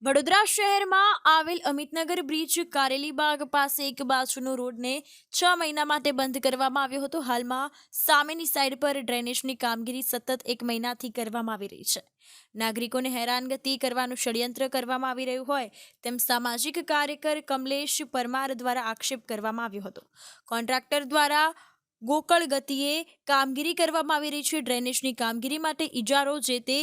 વડોદરા શહેરમાં આવેલ અમિતનગર બ્રિજ કારેલીબાગ પાસે એક બાજુનો રોડને 6 મહિના માટે બંધ કરવામાં આવ્યો હતો। હાલમાં સામેની સાઈડ પર ડ્રેનેજની કામગીરી સતત 1 મહિનાથી કરવામાં આવી રહી છે। નાગરિકોને હેરાનગતિ કરવાનું ષડયંત્ર કરવામાં આવી રહ્યું હોય તેમ સામાજિક કાર્યકર કમલેશ પરમાર દ્વારા આક્ષેપ કરવામાં આવ્યો હતો। કોન્ટ્રાક્ટર દ્વારા ગોકળ ગતિએ કામગીરી કરવામાં આવી રહી છે। ડ્રેનેજની કામગીરી માટે ઇજારો જે તે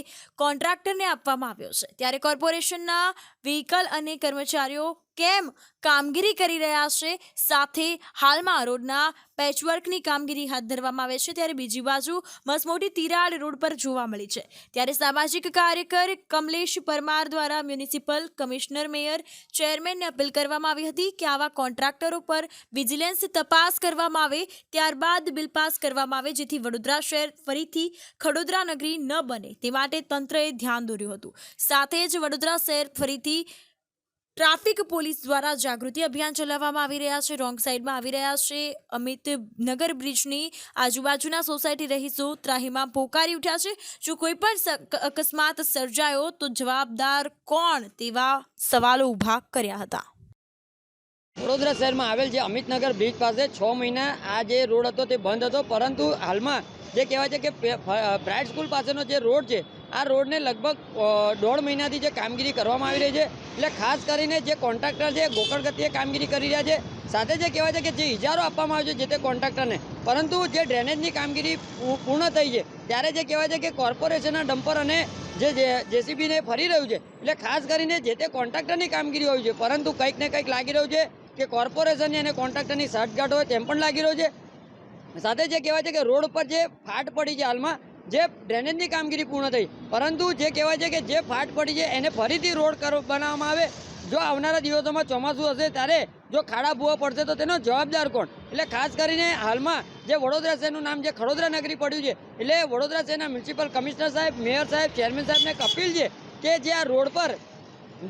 કોન્ટ્રાક્ટરને આપવામાં આવ્યો છે, ત્યારે કોર્પોરેશનના વ્હીકલ અને કર્મચારીઓ કેમ કામગીરી કરી રહ્યા છે, સાથે હાલમાં રોડના પેચવર્કની કામગીરી હાથ ધરવામાં આવે છે, ત્યારે બીજી બાજુ મસમોટી તિરાડ રોડ પર જોવા મળી છે। ત્યારે સામાજિક કાર્યકર કમલેશ પરમાર દ્વારા મ્યુનિસિપલ કમિશનર, મેયર, ચેરમેનને અપીલ કરવામાં આવી હતી કે આવા કોન્ટ્રાક્ટરો પર વિજિલન્સ તપાસ કરવામાં આવે, ત્યારબાદ બિલ પાસ કરવામાં આવે, જેથી વડોદરા શહેર ફરીથી ખડોદરા નગરી ન બને તે માટે તંત્રએ ધ્યાન દોર્યું હતું। સાથે જ વડોદરા શહેર ફરીથી ટ્રાફિક પોલીસ દ્વારા જાગૃતિ અભિયાન ચલાવવામાં આવી રહ્યા છે। રોંગ સાઈડમાં આવી રહ્યા છે અમિતનગર બ્રિજની આજુબાજુના સોસાયટી રહીશો ત્રાહિમામ પોકારી ઉઠ્યા છે। જો કોઈ પણ અકસ્માત સર્જાયો તો જવાબદાર કોણ, તેવા સવાલો ઊભા કર્યા હતા। વડોદરા શહેરમાં આવેલ જે અમિતનગર બ્રિજ પાસે 6 મહિના આ જે રોડ હતો તે બંધ હતો, પરંતુ હાલમાં જે કહેવાય છે કે બ્રાઇટ સ્કૂલ પાસેનો જે રોડ છે આ રોડને લગભગ 1.5 મહિનાથી જે કામગીરી કરવામાં આવી રહી છે, એટલે ખાસ કરીને જે કોન્ટ્રાક્ટર છે ગોકળ ગતિએ કામગીરી કરી રહ્યા છે। સાથે જે કહેવાય છે કે જે ઇજારો આપવામાં આવ્યો છે જે તે કોન્ટ્રાક્ટરને, પરંતુ જે ડ્રેનેજની કામગીરી પૂર્ણ થઈ છે ત્યારે જે કહેવાય છે કે કોર્પોરેશનના ડમ્પર અને જે જેસીબીને ફરી રહ્યું છે, એટલે ખાસ કરીને જે તે કોન્ટ્રાક્ટરની કામગીરી હોય છે, પરંતુ કંઈક ને કંઈક લાગી રહ્યું છે કે કોર્પોરેશનની અને કોન્ટ્રાક્ટરની સાંઠગાંઠ હોય તેમ પણ લાગી રહ્યું છે। સાથે જે કહેવાય છે કે રોડ પર જે ફાટ પડી છે, હાલમાં જે ડ્રેનેજની કામગીરી પૂર્ણ થઈ, પરંતુ જે કહેવાય છે કે જે ફાટ પડી છે એને ફરીથી રોડ બનાવવામાં આવે। જો આવનારા દિવસોમાં ચોમાસું હશે ત્યારે જો ખાડા ભૂવા પડશે તો તેનો જવાબદાર કોણ? એટલે ખાસ કરીને હાલમાં જે વડોદરા શહેરનું નામ જે ખડોદરા નગરી પડ્યું છે, એટલે વડોદરા શહેરના મ્યુનિસિપલ કમિશનર સાહેબ, મેયર સાહેબ, ચેરમેન સાહેબને એક અપીલ છે કે જે આ રોડ પર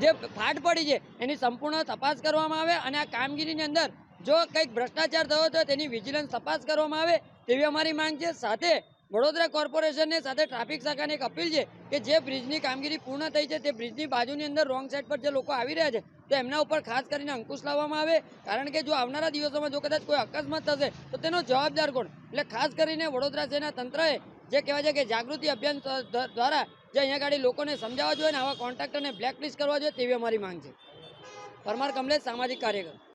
જે ફાટ પડી છે એની સંપૂર્ણ તપાસ કરવામાં આવે અને આ કામગીરીની અંદર જો કંઈક ભ્રષ્ટાચાર થયો તો તેની વિજિલન્સ તપાસ કરવામાં આવે તેવી અમારી માંગ છે। સાથે વડોદરા કોર્પોરેશનને સાથે ટ્રાફિક શાખાની એક અપીલ છે કે જે બ્રિજની કામગીરી પૂર્ણ થઈ છે તે બ્રિજની બાજુની અંદર રોંગ સાઈડ પર જે લોકો આવી રહ્યા છે તો એમના ઉપર ખાસ કરીને અંકુશ લાવવામાં આવે, કારણ કે જો આવનારા દિવસોમાં જો કદાચ કોઈ અકસ્માત થશે તો તેનો જવાબદાર કોણ? એટલે ખાસ કરીને વડોદરા શહેરના તંત્રએ જે કહેવાય છે કે જાગૃતિ અભિયાન દ્વારા જે અહીંયા ગાડી લોકોને સમજાવવા જોઈએ ને આવા કોન્ટ્રાક્ટરને બ્લેકલિસ્ટ કરવા જોઈએ તેવી અમારી માંગ છે। પરમાર કમલેશ, સામાજિક કાર્યકર।